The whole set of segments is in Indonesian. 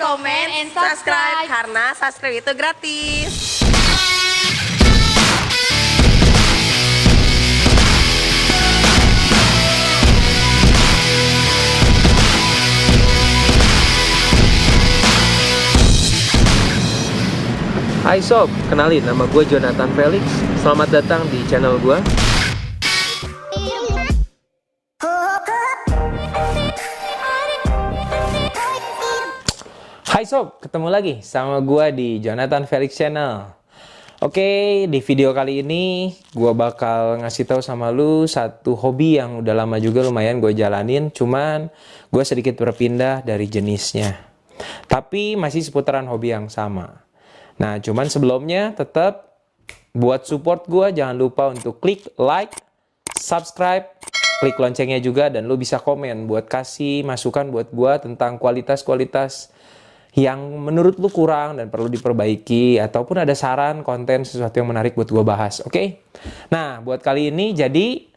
comment, and subscribe karena subscribe itu gratis. Hai sob, kenalin nama gue Jonathan Felix. Selamat datang di channel gue. Hai sob, ketemu lagi sama gue di Jonathan Felix Channel. Oke, di video kali ini gue bakal ngasih tahu sama lu satu hobi yang udah lama juga lumayan gue jalanin. Cuman gue sedikit berpindah dari jenisnya, tapi masih seputaran hobi yang sama. Nah, cuman sebelumnya tetap buat support gue, jangan lupa untuk klik like, subscribe, klik loncengnya juga, dan lu bisa komen buat kasih masukan buat gue tentang kualitas-kualitas yang menurut lu kurang dan perlu diperbaiki, ataupun ada saran konten sesuatu yang menarik buat gue bahas, oke? Nah, buat kali ini jadi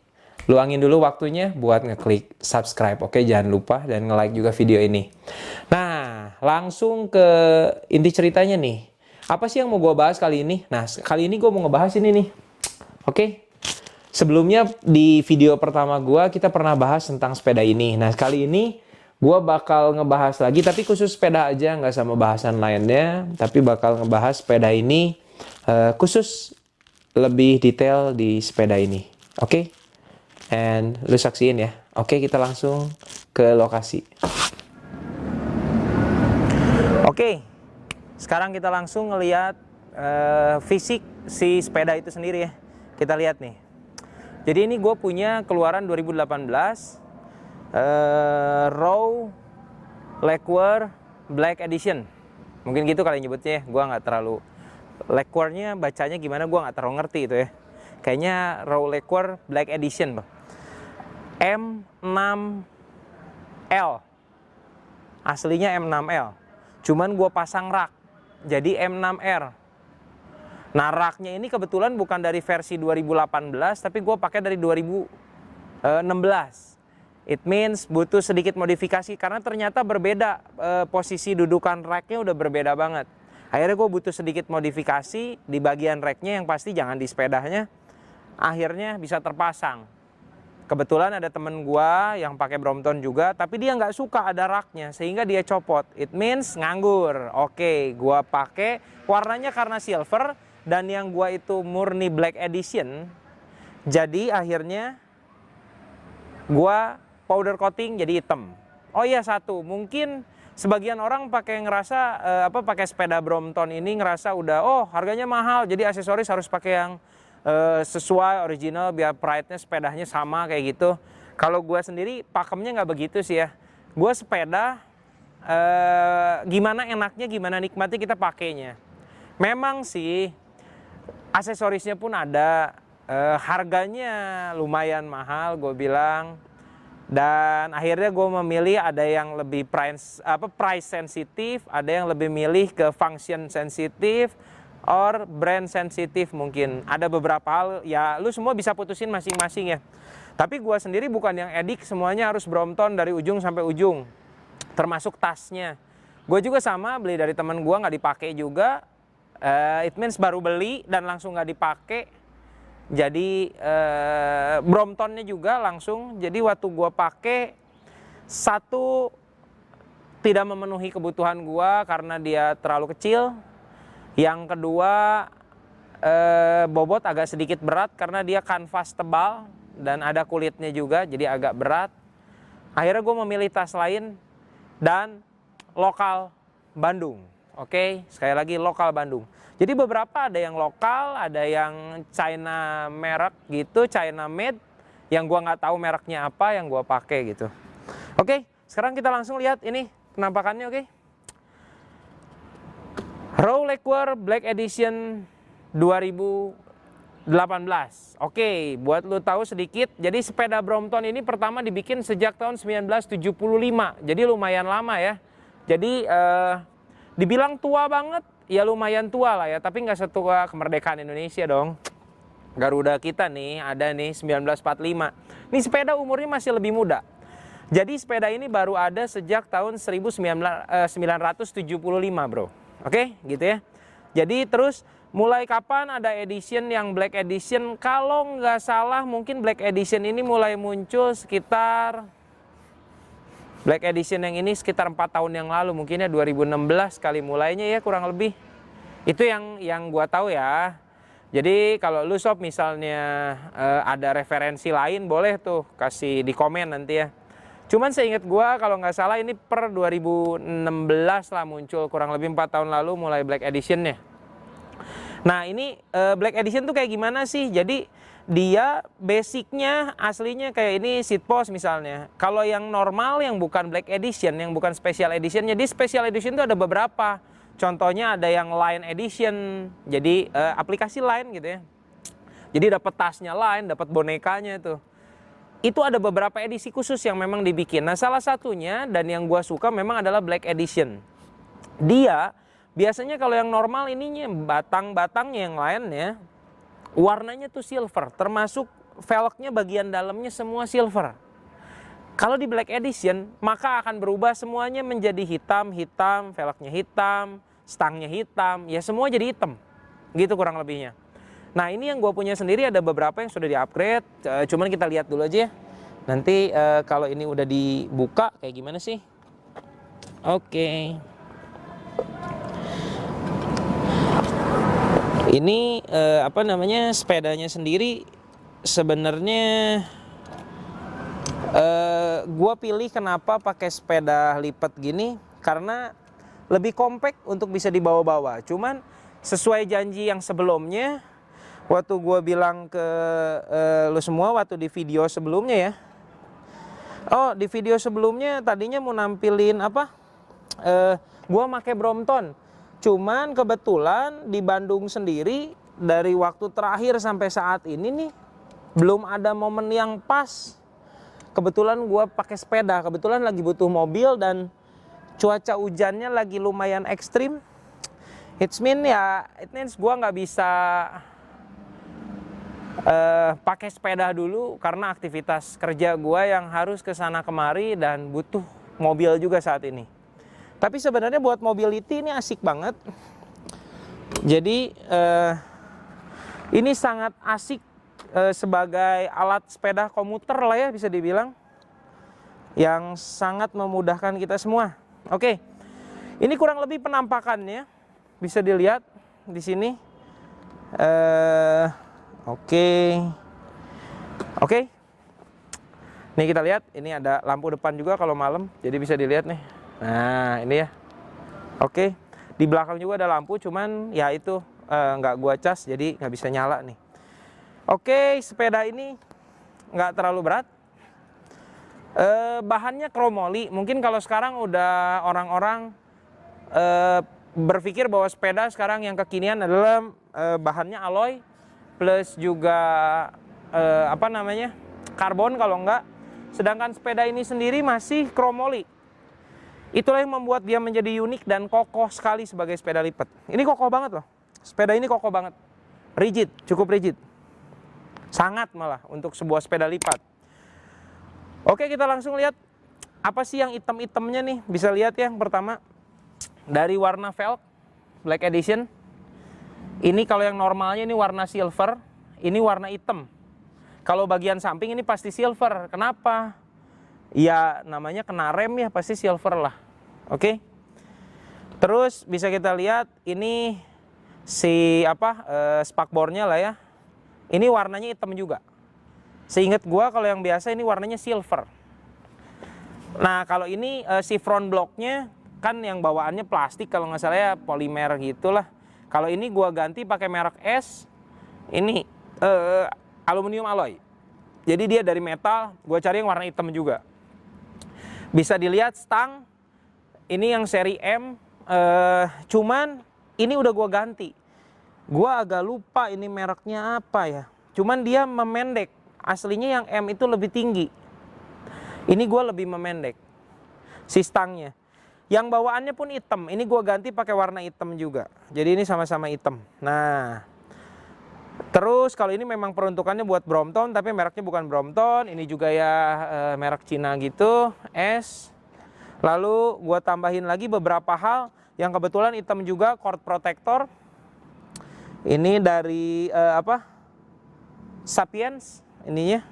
luangin dulu waktunya buat ngeklik subscribe, oke? Jangan lupa, dan nge-like juga video ini. Nah, langsung ke inti ceritanya nih. Apa sih yang mau gue bahas kali ini? Nah, kali ini gue mau ngebahas ini nih. Oke? Sebelumnya di video pertama gue, kita pernah bahas tentang sepeda ini. Nah, kali ini gue bakal ngebahas lagi, tapi khusus sepeda aja, nggak sama bahasan lainnya. Tapi bakal ngebahas sepeda ini khusus lebih detail di sepeda ini. Oke? And lu saksiin ya. Oke, kita langsung ke lokasi. Oke. Sekarang kita langsung ngelihat fisik si sepeda itu sendiri ya. Kita lihat nih. Jadi ini gue punya keluaran 2018 Raw Lacquer Black Edition. Mungkin gitu kali nyebutnya ya. Gue nggak terlalu lacquernya bacanya gimana, gue nggak terlalu ngerti itu ya. Kayaknya Raw Lacquer Black Edition, M6L. Aslinya M6L. Cuman gue pasang rak. Jadi M6R. Nah, raknya ini kebetulan bukan dari versi 2018, tapi gue pakai dari 2016. It means butuh sedikit modifikasi karena ternyata berbeda, posisi dudukan raknya udah berbeda banget. Akhirnya gue butuh sedikit modifikasi di bagian raknya, yang pasti jangan di sepedanya. Akhirnya bisa terpasang. Kebetulan ada temen gua yang pakai Brompton juga, tapi dia nggak suka ada raknya, sehingga dia copot. It means nganggur. Oke, gua pakai warnanya karena silver, dan yang gua itu murni black edition. Jadi akhirnya gua powder coating jadi hitam. Oh iya, satu, mungkin sebagian orang pakai sepeda Brompton ini ngerasa udah harganya mahal, jadi aksesoris harus pakai yang sesuai original biar pride-nya sepedanya sama kayak gitu. Kalau gue sendiri pakemnya nggak begitu sih ya. Gue sepeda gimana enaknya, gimana nikmatnya kita pakainya. Memang sih aksesorisnya pun ada, harganya lumayan mahal gue bilang. Dan akhirnya gue memilih ada yang lebih price sensitif, ada yang lebih milih ke function sensitif, or brand sensitif mungkin. Ada beberapa hal, ya lu semua bisa putusin masing-masing ya. Tapi gua sendiri bukan yang edik semuanya harus Brompton dari ujung sampai ujung. Termasuk tasnya. Gue juga sama, beli dari teman gua nggak dipakai juga. It means baru beli dan langsung nggak dipakai. Jadi Bromptonnya juga langsung. Jadi waktu gua pakai, satu tidak memenuhi kebutuhan gua karena dia terlalu kecil. Yang kedua, bobot agak sedikit berat karena dia kanvas tebal dan ada kulitnya juga, jadi agak berat. Akhirnya gue memilih tas lain dan lokal Bandung. Oke, sekali lagi lokal Bandung. Jadi beberapa ada yang lokal, ada yang China merek gitu, China made, yang gue nggak tahu mereknya apa, yang gue pakai gitu. Oke, sekarang kita langsung lihat ini penampakannya, oke? Raw Lacquer Black Edition 2018. Oke, buat lu tahu sedikit, jadi sepeda Brompton ini pertama dibikin sejak tahun 1975. Jadi lumayan lama ya. Jadi dibilang tua banget, ya lumayan tua lah ya, tapi nggak setua kemerdekaan Indonesia dong. Garuda kita nih ada nih 1945. Ini sepeda umurnya masih lebih muda. Jadi sepeda ini baru ada sejak tahun 1975 bro. Oke, gitu ya. Jadi terus mulai kapan ada edition yang Black Edition? Kalau nggak salah mungkin Black Edition ini mulai muncul sekitar Black Edition yang ini sekitar 4 tahun yang lalu, mungkin ya 2016 kali mulainya ya kurang lebih. Itu yang gua tahu ya. Jadi kalau lu sob misalnya ada referensi lain boleh tuh kasih di komen nanti ya. Cuman seingat gua kalau nggak salah ini per 2016 lah muncul, kurang lebih 4 tahun lalu mulai Black Edition-nya. Nah ini Black Edition tuh kayak gimana sih? Jadi dia basicnya aslinya kayak ini seat post misalnya. Kalau yang normal yang bukan Black Edition, yang bukan Special Edition, jadi Special Edition tuh ada beberapa. Contohnya ada yang Line Edition, jadi aplikasi Line gitu ya. Jadi dapat tasnya Line, dapat bonekanya tuh. Itu ada beberapa edisi khusus yang memang dibikin. Nah salah satunya dan yang gua suka memang adalah Black Edition. Dia biasanya kalau yang normal ininya batang-batangnya yang lainnya warnanya tuh silver, termasuk velgnya bagian dalamnya semua silver. Kalau di Black Edition maka akan berubah semuanya menjadi hitam, velgnya hitam, stangnya hitam, ya semua jadi hitam. Gitu kurang lebihnya. Nah ini yang gue punya sendiri ada beberapa yang sudah di-upgrade, cuman kita lihat dulu aja ya. Nanti kalau ini udah dibuka kayak gimana sih? Oke. Ini apa namanya, sepedanya sendiri sebenarnya gue pilih kenapa pakai sepeda lipat gini, karena lebih compact untuk bisa dibawa-bawa. Cuman sesuai janji yang sebelumnya, waktu gue bilang ke lu semua waktu di video sebelumnya ya. Oh di video sebelumnya tadinya mau nampilin apa? Gue pakai Brompton. Cuman kebetulan di Bandung sendiri dari waktu terakhir sampai saat ini nih belum ada momen yang pas. Kebetulan gue pakai sepeda, kebetulan lagi butuh mobil dan cuaca hujannya lagi lumayan ekstrim. It means gue nggak bisa pakai sepeda dulu karena aktivitas kerja gue yang harus ke sana kemari dan butuh mobil juga saat ini. Tapi sebenarnya buat mobility ini asik banget. Jadi ini sangat asik sebagai alat sepeda komuter lah ya bisa dibilang, yang sangat memudahkan kita semua. Oke, ini kurang lebih penampakannya bisa dilihat di sini. Oke. Nih kita lihat, ini ada lampu depan juga kalau malam, jadi bisa dilihat nih. Nah ini ya. Oke, di belakang juga ada lampu, cuman ya itu nggak gua cas, jadi nggak bisa nyala nih. Oke, sepeda ini nggak terlalu berat. Bahannya kromoli. Mungkin kalau sekarang udah orang-orang berpikir bahwa sepeda sekarang yang kekinian adalah bahannya alloy plus juga apa namanya, karbon kalau enggak. Sedangkan sepeda ini sendiri masih kromoli. Itulah yang membuat dia menjadi unik dan kokoh sekali sebagai sepeda lipat. Ini kokoh banget loh. Sepeda ini kokoh banget. Rigid, cukup rigid. Sangat malah untuk sebuah sepeda lipat. Oke, kita langsung lihat apa sih yang item-itemnya nih. Bisa lihat ya, yang pertama dari warna velg Black Edition. Ini kalau yang normalnya ini warna silver, ini warna hitam. Kalau bagian samping ini pasti silver. Kenapa? Ya namanya kena rem ya, pasti silver lah. Oke. Terus bisa kita lihat ini si spakbornya lah ya. Ini warnanya hitam juga. Seingat gua kalau yang biasa ini warnanya silver. Nah kalau ini si front blocknya kan yang bawaannya plastik kalau nggak salah ya, polimer gitulah. Kalau ini gua ganti pakai merek S. Ini aluminium alloy. Jadi dia dari metal, gua cari yang warna hitam juga. Bisa dilihat stang. Ini yang seri M. Cuman ini udah gua ganti. Gua agak lupa ini mereknya apa ya. Cuman dia memendek. Aslinya yang M itu lebih tinggi. Ini gua lebih memendek si stangnya. Yang bawaannya pun hitam. Ini gua ganti pakai warna hitam juga. Jadi ini sama-sama hitam. Nah, Terus kalau ini memang peruntukannya buat Brompton, tapi mereknya bukan Brompton. Ini juga ya merek Cina gitu, S. Lalu gue tambahin lagi beberapa hal yang kebetulan hitam juga, cord protector. Ini dari Sapiens ininya.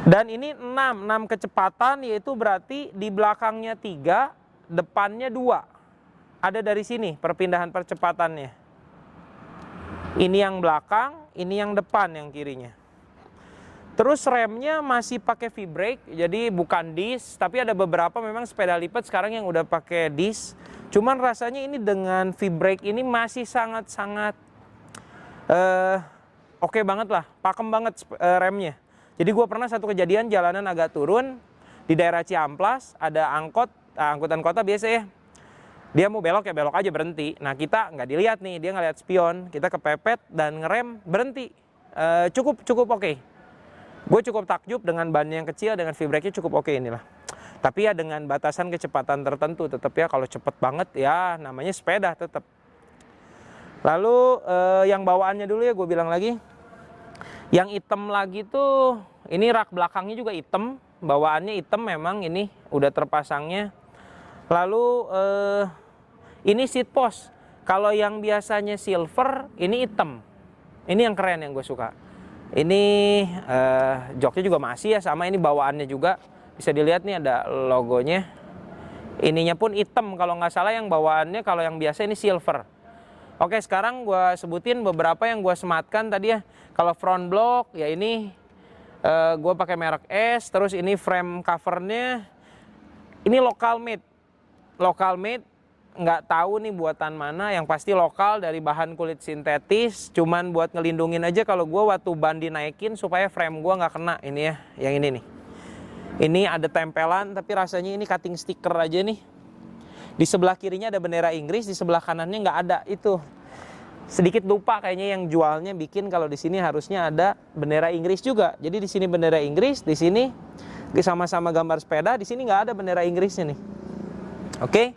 Dan ini 6 kecepatan, yaitu berarti di belakangnya 3, depannya 2. Ada dari sini perpindahan percepatannya. Ini yang belakang, ini yang depan, yang kirinya. Terus remnya masih pakai V-brake, jadi bukan disc, tapi ada beberapa memang sepeda lipat sekarang yang udah pakai disc. Cuman rasanya ini dengan V-brake ini masih sangat-sangat oke banget lah, pakem banget remnya. Jadi gue pernah satu kejadian jalanan agak turun di daerah Ciamplas, ada angkutan kota biasa ya. Dia mau belok ya belok aja berhenti. Nah kita nggak dilihat nih, dia ngeliat spion, kita kepepet dan ngerem berhenti. Cukup oke. Gue cukup takjub dengan ban yang kecil, dengan V-brake-nya cukup oke inilah. Tapi ya dengan batasan kecepatan tertentu, tetap ya kalau cepet banget ya namanya sepeda tetap. Lalu yang bawaannya dulu ya gue bilang lagi. Yang hitam lagi tuh, ini rak belakangnya juga hitam, bawaannya hitam memang ini udah terpasangnya. Lalu ini seat post. Kalau yang biasanya silver, ini hitam. Ini yang keren yang gue suka. Ini joknya juga masih ya sama, ini bawaannya juga. Bisa dilihat nih ada logonya. Ininya pun hitam kalau nggak salah, yang bawaannya kalau yang biasa ini silver. Oke, sekarang gue sebutin beberapa yang gue sematkan tadi ya. Kalau front block ya ini gue pakai merek S. Terus ini frame covernya ini local made. Local made, nggak tahu nih buatan mana, yang pasti lokal dari bahan kulit sintetis, cuman buat ngelindungin aja kalau gue waktu ban dinaikin supaya frame gue nggak kena. Ini ya, yang ini nih. Ini ada tempelan, tapi rasanya ini cutting sticker aja nih. Di sebelah kirinya ada bendera Inggris, di sebelah kanannya nggak ada. Itu sedikit lupa kayaknya yang jualnya bikin kalau di sini harusnya ada bendera Inggris juga. Jadi di sini bendera Inggris, di sini sama-sama gambar sepeda, di sini nggak ada bendera Inggrisnya nih. Oke,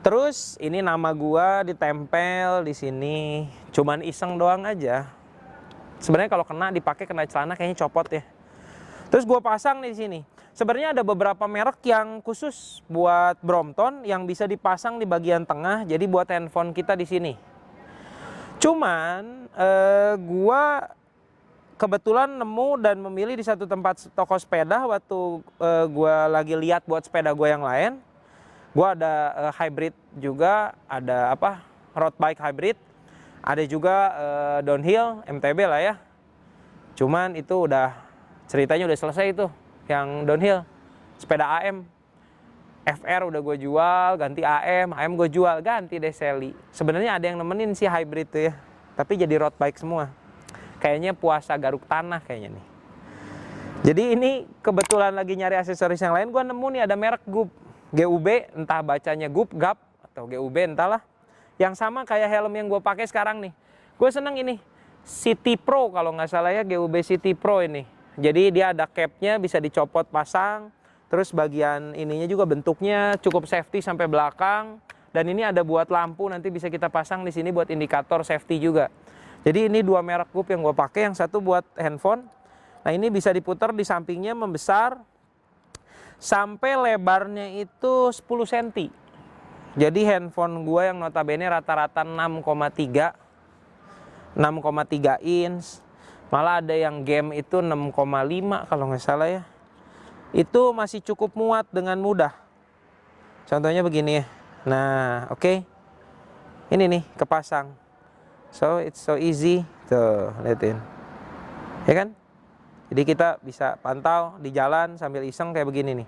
terus ini nama gua ditempel di sini, cuman iseng doang aja. Sebenarnya kalau dipakai kena celana kayaknya copot ya. Terus gua pasang nih di sini. Sebenarnya ada beberapa merek yang khusus buat Brompton yang bisa dipasang di bagian tengah, jadi buat handphone kita di sini. Cuman gua kebetulan nemu dan memilih di satu tempat toko sepeda waktu gua lagi lihat buat sepeda gua yang lain. Gua ada hybrid juga, ada road bike hybrid, ada juga downhill MTB lah ya. Cuman itu udah ceritanya udah selesai itu, yang downhill sepeda AM. FR udah gue jual, ganti AM gue jual, ganti deh Sally. Sebenarnya ada yang nemenin sih hybrid tuh ya, tapi jadi road bike semua. Kayaknya puasa garuk tanah kayaknya nih. Jadi ini kebetulan lagi nyari aksesoris yang lain, gue nemu nih ada merek GUB, entah bacanya GUP atau GUB entahlah. Yang sama kayak helm yang gue pakai sekarang nih. Gue seneng ini City Pro kalau nggak salah ya, GUB City Pro ini. Jadi dia ada capnya, bisa dicopot pasang. Terus bagian ininya juga bentuknya cukup safety sampai belakang. Dan ini ada buat lampu, nanti bisa kita pasang di sini buat indikator safety juga. Jadi ini dua merek GUP yang gue pakai, yang satu buat handphone. Nah ini bisa diputar di sampingnya membesar. Sampai lebarnya itu 10 cm. Jadi handphone gue yang notabene rata-rata 6,3 inch. Malah ada yang game itu 6,5 kalau nggak salah ya. Itu masih cukup muat dengan mudah. Contohnya begini ya. Nah, oke. Ini nih kepasang. So it's so easy. Tuh, liatin. Ya kan? Jadi kita bisa pantau di jalan sambil iseng kayak begini nih.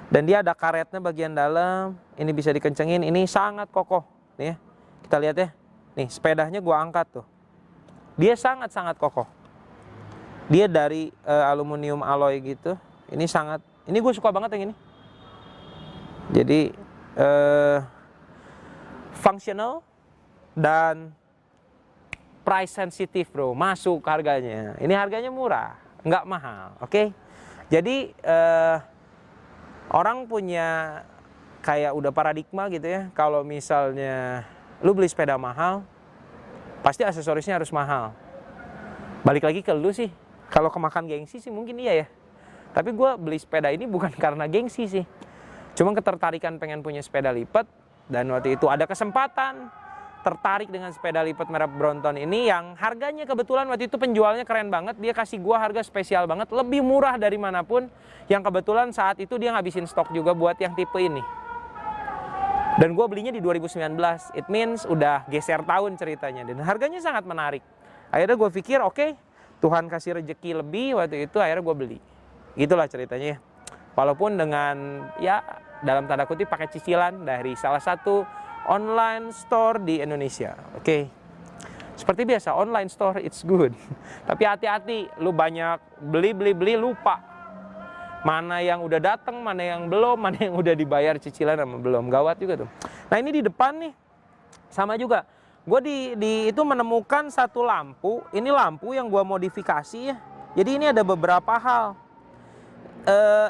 Dan dia ada karetnya bagian dalam. Ini bisa dikencengin. Ini sangat kokoh. Nih ya. Kita lihat ya. Nih sepedanya gua angkat tuh. Dia sangat-sangat kokoh. Dia dari aluminium alloy gitu. Ini gue suka banget yang ini. Jadi functional dan price sensitive bro. Masuk harganya. Ini harganya murah. Nggak mahal, oke? Jadi orang punya kayak udah paradigma gitu ya, kalau misalnya lu beli sepeda mahal pasti aksesorisnya harus mahal. Balik lagi ke lu sih, kalau kemakan gengsi sih mungkin iya ya. Tapi gue beli sepeda ini bukan karena gengsi sih. Cuma ketertarikan pengen punya sepeda lipat. Dan waktu itu ada kesempatan tertarik dengan sepeda lipat merek Brompton ini yang harganya kebetulan waktu itu penjualnya keren banget. Dia kasih gua harga spesial banget, lebih murah dari manapun. Yang kebetulan saat itu dia ngabisin stok juga buat yang tipe ini. Dan gua belinya di 2019. It means udah geser tahun ceritanya. Dan harganya sangat menarik. Akhirnya gue pikir oke, Tuhan kasih rejeki lebih waktu itu, akhirnya gue beli. Gitulah ceritanya. Walaupun dengan ya dalam tanda kutip pakai cicilan dari salah satu online store di Indonesia. Oke. Seperti biasa, online store it's good. Tapi hati-hati, lu banyak beli lupa. Mana yang udah datang, mana yang belum, mana yang udah dibayar cicilan sama belum. Gawat juga tuh. Nah, ini di depan nih sama juga. Gue itu menemukan satu lampu. Ini lampu yang gue modifikasi ya. Jadi ini ada beberapa hal.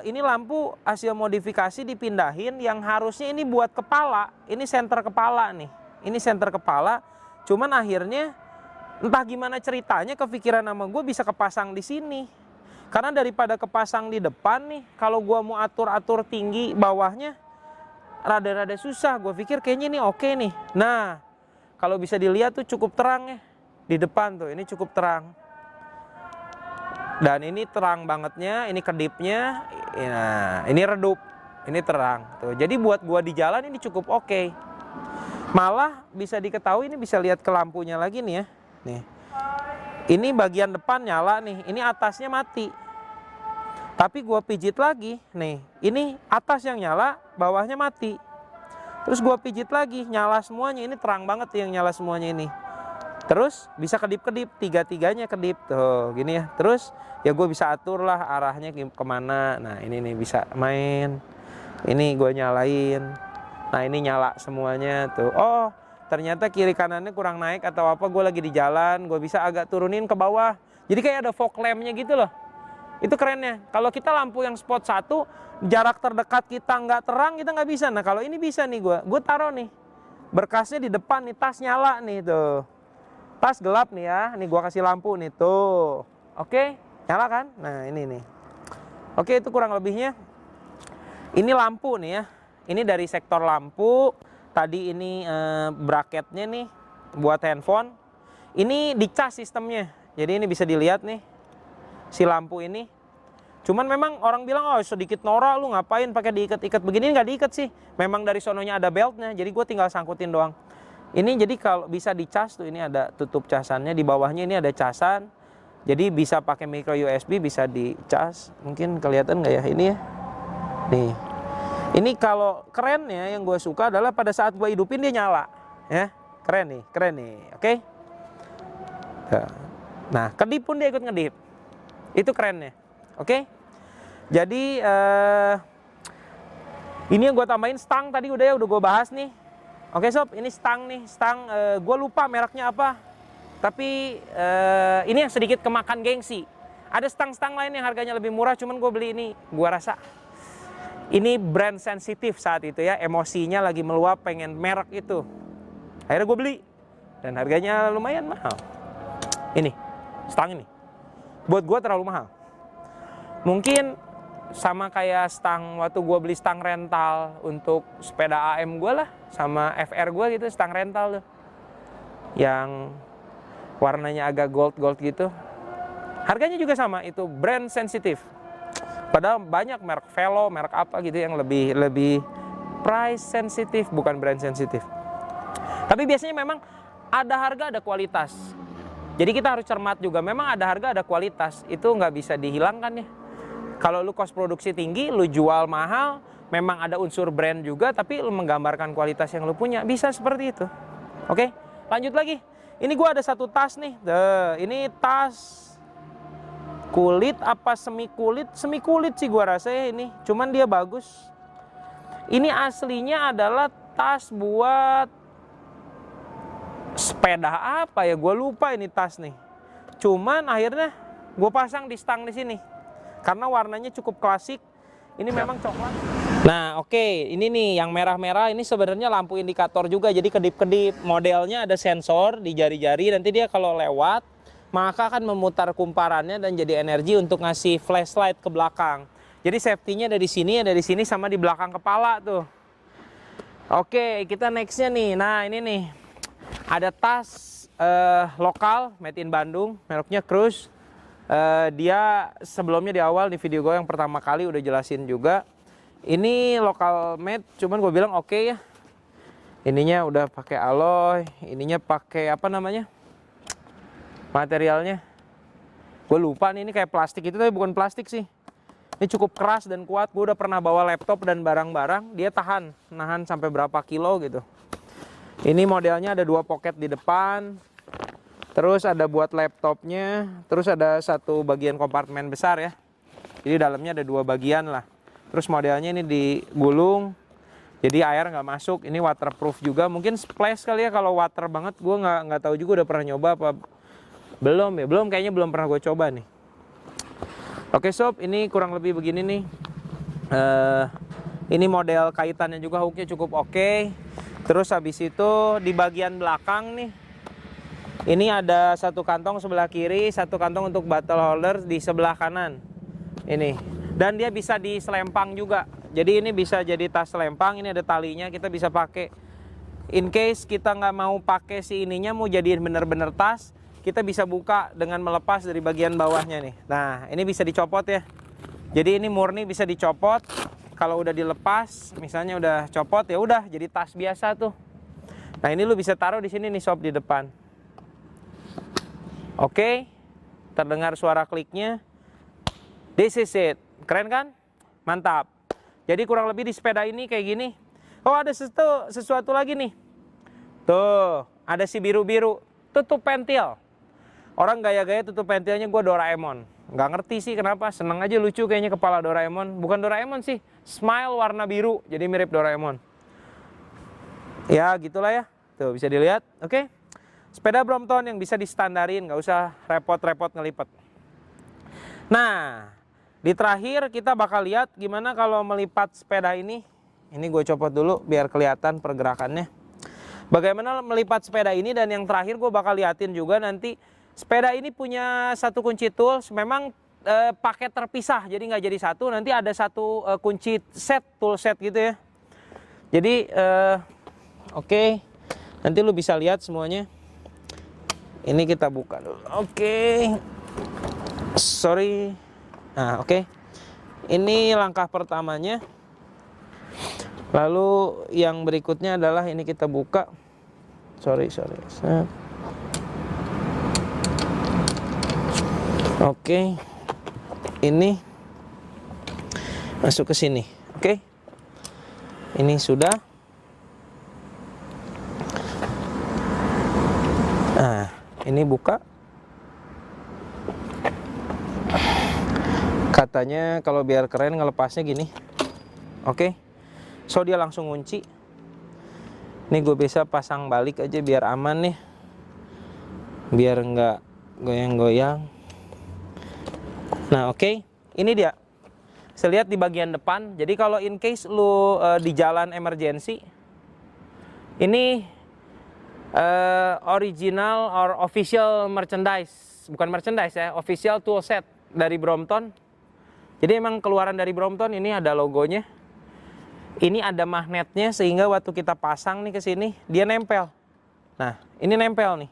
Ini lampu hasil modifikasi dipindahin yang harusnya ini buat kepala. Ini senter kepala nih. Ini senter kepala. Cuman akhirnya entah gimana ceritanya kepikiran sama gue bisa kepasang di sini. Karena daripada kepasang di depan nih, kalau gue mau atur-atur tinggi bawahnya rada-rada susah. Gue pikir kayaknya ini oke nih. Nah, kalau bisa dilihat tuh cukup terang ya. Di depan tuh ini cukup terang. Dan ini terang bangetnya, ini kedipnya, nah ini redup, ini terang. Tuh, jadi buat gua di jalan ini cukup oke. Malah bisa diketahui ini bisa lihat ke lampunya lagi nih ya. Nih, ini bagian depan nyala nih, ini atasnya mati. Tapi gua pijit lagi, nih, ini atas yang nyala, bawahnya mati. Terus gua pijit lagi, nyala semuanya, ini terang banget yang nyala semuanya ini. Terus bisa kedip-kedip, tiga-tiganya kedip tuh gini ya. Terus ya gue bisa atur lah arahnya kemana. Nah ini nih bisa main. Ini gue nyalain. Nah ini nyala semuanya tuh. Oh ternyata kiri kanannya kurang naik atau apa. Gue lagi di jalan, gue bisa agak turunin ke bawah. Jadi kayak ada fog lampnya gitu loh. Itu kerennya. Kalau kita lampu yang spot 1, jarak terdekat kita nggak terang, kita nggak bisa. Nah kalau ini bisa nih gue taruh nih. Berkasnya di depan nih, tas nyala nih tuh. Tas gelap nih ya, nih gua kasih lampu nih tuh. Oke, nyala kan? Nah ini nih. Oke, itu kurang lebihnya. Ini lampu nih ya. Ini dari sektor lampu. Tadi ini bracketnya nih buat handphone. Ini dicas sistemnya. Jadi ini bisa dilihat nih si lampu ini. Cuman memang orang bilang oh sedikit norak lu ngapain pakai diikat-ikat begini. Nggak diikat sih. Memang dari sononya ada beltnya. Jadi gue tinggal sangkutin doang. Ini jadi kalau bisa dicas tuh ini ada tutup casannya, di bawahnya ini ada casan. Jadi bisa pakai micro USB, bisa dicas. Mungkin kelihatan nggak ya ini ya? Nih. Ini kalau kerennya yang gue suka adalah pada saat gue hidupin dia nyala, ya. Keren nih. Oke? Nah, kedip pun dia ikut ngedip. Itu kerennya. Oke? Jadi ini yang gue tambahin stang tadi udah gue bahas nih. Oke sob, ini stang nih, gue lupa mereknya apa. Tapi ini yang sedikit kemakan gengsi. Ada stang-stang lain yang harganya lebih murah, cuman gue beli ini. Gue rasa ini brand sensitif saat itu ya, emosinya lagi meluap pengen merek itu. Akhirnya gue beli, dan harganya lumayan mahal. Ini, stang ini. Buat gue terlalu mahal. Mungkin sama kayak stang waktu gue beli stang rental untuk sepeda AM gue lah, sama FR gue gitu, stang rental tuh yang warnanya agak gold gitu, harganya juga sama, itu brand sensitif. Padahal banyak merek Velo, merek apa gitu yang lebih price sensitif, bukan brand sensitif. Tapi biasanya memang ada harga ada kualitas, jadi kita harus cermat juga. Memang ada harga ada kualitas, itu nggak bisa dihilangkan ya. Kalau lu cost produksi tinggi, lu jual mahal, memang ada unsur brand juga, tapi lu menggambarkan kualitas yang lu punya, bisa seperti itu. Oke, lanjut lagi. Ini gua ada satu tas nih. Ini tas kulit apa semi kulit? Semi kulit sih gua rasa ya ini. Cuman dia bagus. Ini aslinya adalah tas buat sepeda apa ya? Gua lupa ini tas nih. Cuman akhirnya gua pasang di stang di sini. Karena warnanya cukup klasik. Ini memang coklat. Nah, oke, ini nih yang merah-merah ini sebenarnya lampu indikator juga. Jadi kedip-kedip, modelnya ada sensor di jari-jari. Nanti dia kalau lewat, maka akan memutar kumparannya dan jadi energi untuk ngasih flashlight ke belakang. Jadi safety-nya ada di sini sama di belakang kepala tuh. Oke, kita nextnya nih. Nah, ini nih ada tas lokal made in Bandung, mereknya Cruise. Dia sebelumnya di awal di video gue yang pertama kali udah jelasin juga. Ini lokal made, cuman gue bilang oke ya. Ininya udah pakai alloy, ininya pakai apa namanya? Materialnya. Gue lupa nih, ini kayak plastik itu tapi bukan plastik sih. Ini cukup keras dan kuat. Gue udah pernah bawa laptop dan barang-barang, dia nahan sampai berapa kilo gitu. Ini modelnya ada 2 pocket di depan. Terus ada buat laptopnya, terus ada satu bagian kompartemen besar ya. Jadi dalamnya ada 2 bagian lah. Terus modelnya ini digulung, jadi air nggak masuk. Ini waterproof juga, mungkin splash kali ya kalau water banget. Gue nggak tahu juga, udah pernah nyoba apa belum ya? Belum, kayaknya belum pernah gue coba nih. Oke sob, ini kurang lebih begini nih. Ini model kaitannya juga, hooknya cukup oke. Terus habis itu di bagian belakang nih, ini ada satu kantong sebelah kiri, satu kantong untuk bottle holder di sebelah kanan. Ini. Dan dia bisa diselempang juga. Jadi ini bisa jadi tas selempang, ini ada talinya, kita bisa pakai. In case kita nggak mau pakai si ininya, mau jadiin bener-bener tas, kita bisa buka dengan melepas dari bagian bawahnya nih. Nah, ini bisa dicopot ya. Jadi ini murni bisa dicopot. Kalau udah dilepas, misalnya udah copot ya udah jadi tas biasa tuh. Nah, ini lu bisa taruh di sini nih sob, di depan. Oke. Terdengar suara kliknya. This is it. Keren kan? Mantap. Jadi kurang lebih di sepeda ini kayak gini. Oh, ada sesuatu lagi nih. Tuh, ada si biru-biru. Tutup pentil. Orang gaya-gaya tutup pentilnya gue Doraemon. Nggak ngerti sih kenapa. Seneng aja, lucu kayaknya kepala Doraemon. Bukan Doraemon sih. Smile warna biru. Jadi mirip Doraemon. Ya, gitulah ya. Tuh, bisa dilihat. Oke. Sepeda Brompton yang bisa distandarin. Nggak usah repot-repot ngelipet. Nah, di terakhir kita bakal lihat gimana kalau melipat sepeda ini. Ini gue copot dulu biar kelihatan pergerakannya. Bagaimana melipat sepeda ini, dan yang terakhir gue bakal liatin juga nanti. Sepeda ini punya satu kunci tools, memang paket terpisah, jadi nggak jadi satu. Nanti ada satu kunci set, tool set gitu ya. Jadi oke. Nanti lu bisa lihat semuanya. Ini kita buka dulu. Oke. Sorry. Nah, oke. Ini langkah pertamanya. Lalu yang berikutnya adalah ini kita buka. Sorry. Oke. Ini masuk ke sini. Oke. Ini sudah. Nah, ini buka. Katanya kalau biar keren ngelepasnya gini. Oke. So dia langsung kunci. Ini gue bisa pasang balik aja biar aman nih. Biar nggak goyang-goyang. Nah, oke. Ini dia. Saya lihat di bagian depan. Jadi kalau in case lu di jalan emergency, ini original or official merchandise. Bukan merchandise ya, official tool set dari Brompton. Jadi emang keluaran dari Brompton, ini ada logonya. Ini ada magnetnya sehingga waktu kita pasang nih ke sini, dia nempel. Nah, ini nempel nih.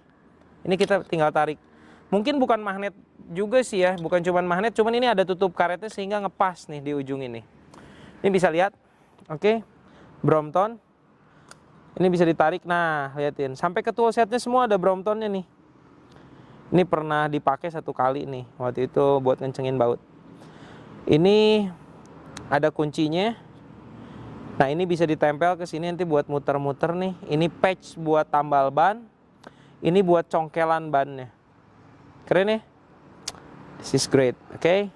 Ini kita tinggal tarik. Mungkin bukan magnet juga sih ya, bukan cuma magnet, cuman ini ada tutup karetnya sehingga ngepas nih di ujung ini. Ini bisa lihat. Oke. Brompton. Ini bisa ditarik. Nah, liatin. Sampai ke tool setnya semua ada Bromptonnya nih. Ini pernah dipakai 1 kali nih. Waktu itu buat ngencengin baut. Ini ada kuncinya. Nah, ini bisa ditempel ke sini nanti buat muter-muter nih. Ini patch buat tambal ban. Ini buat congkelan bannya. Keren ya? This is great. Oke.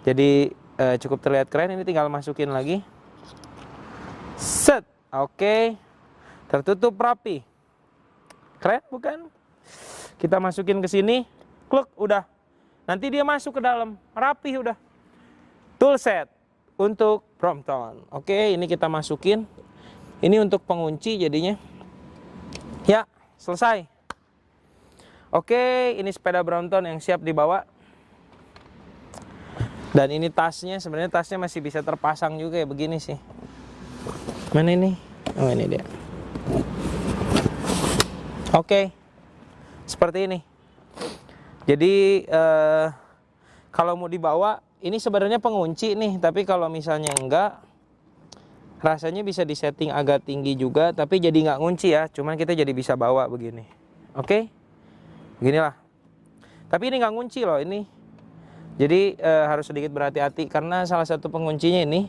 Jadi cukup terlihat keren. Ini tinggal masukin lagi. Set. Oke. Tertutup rapi. Keren bukan? Kita masukin ke sini. Kluk, udah. Nanti dia masuk ke dalam. Rapi udah. Tool set. untuk Brompton. Oke, ini kita masukin. Ini untuk pengunci jadinya. Ya, selesai. Oke, ini sepeda Brompton yang siap dibawa. Dan ini tasnya, sebenarnya tasnya masih bisa terpasang juga ya, begini sih. Mana ini? Oh, ini dia. Oke, seperti ini. Jadi kalau mau dibawa, ini sebenarnya pengunci nih, tapi kalau misalnya enggak, rasanya bisa disetting agak tinggi juga, tapi jadi nggak ngunci ya, cuman kita jadi bisa bawa begini. Oke, beginilah. Tapi ini nggak ngunci loh ini. Jadi harus sedikit berhati-hati karena salah satu penguncinya ini,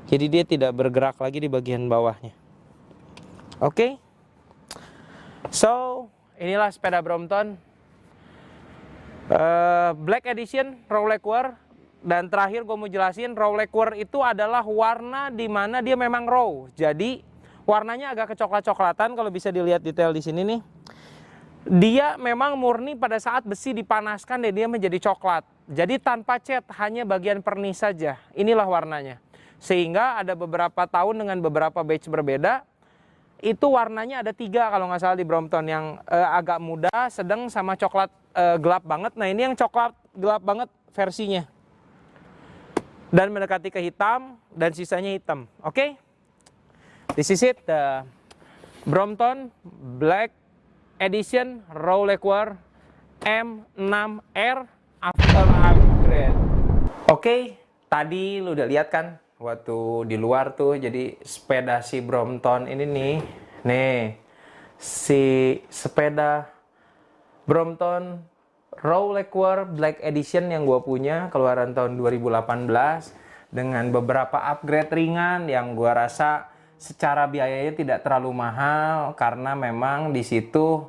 jadi dia tidak bergerak lagi di bagian bawahnya. Oke, so inilah sepeda Brompton Black Edition Raw Lacquer. Dan terakhir gue mau jelasin, Raw Lacquer itu adalah warna di mana dia memang raw. Jadi warnanya agak kecoklat-coklatan kalau bisa dilihat detail di sini nih. Dia memang murni pada saat besi dipanaskan dan dia menjadi coklat. Jadi tanpa cat, hanya bagian pernis saja. Inilah warnanya. Sehingga ada beberapa tahun dengan beberapa batch berbeda. Itu warnanya ada 3 kalau nggak salah di Brompton. Yang agak muda, sedang, sama coklat gelap banget. Nah ini yang coklat gelap banget versinya. Dan mendekati ke hitam, dan sisanya hitam. Oke? This is it. The Brompton Black Edition Raw Lacquer M6R After Upgrade. Oke, tadi lu udah lihat kan waktu di luar tuh, jadi sepeda si Brompton ini nih si sepeda Brompton Raw Lacquer Black Edition yang gue punya keluaran tahun 2018 dengan beberapa upgrade ringan yang gue rasa secara biayanya tidak terlalu mahal karena memang di situ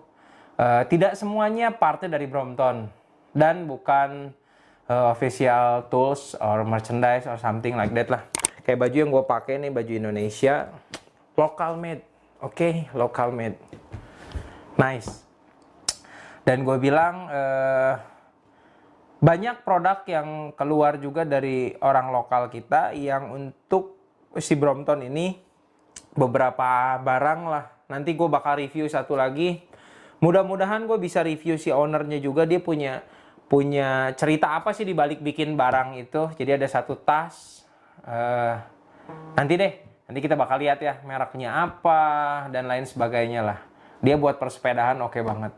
tidak semuanya partnya dari Brompton dan bukan official tools or merchandise or something like that lah. Kayak baju yang gue pakai nih, baju Indonesia, local made, oke, local made, nice. Dan gue bilang banyak produk yang keluar juga dari orang lokal kita yang untuk si Brompton ini. Beberapa barang lah, nanti gue bakal review satu lagi. Mudah-mudahan gue bisa review si ownernya juga, dia punya cerita apa sih dibalik bikin barang itu. Jadi ada satu tas, nanti kita bakal lihat ya mereknya apa dan lain sebagainya lah. Dia buat persepedahan oke banget.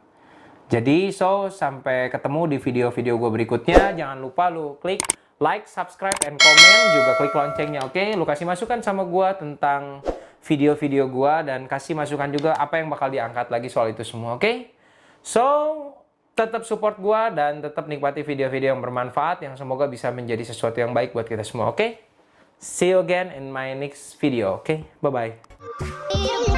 Jadi sampai ketemu di video-video gue berikutnya. Jangan lupa lu klik like, subscribe, and comment, juga klik loncengnya, oke? Lu kasih masukan sama gue tentang video-video gua dan kasih masukan juga apa yang bakal diangkat lagi soal itu semua, oke? So, tetap support gua dan tetap nikmati video-video yang bermanfaat yang semoga bisa menjadi sesuatu yang baik buat kita semua, oke? See you again in my next video, oke? Bye-bye.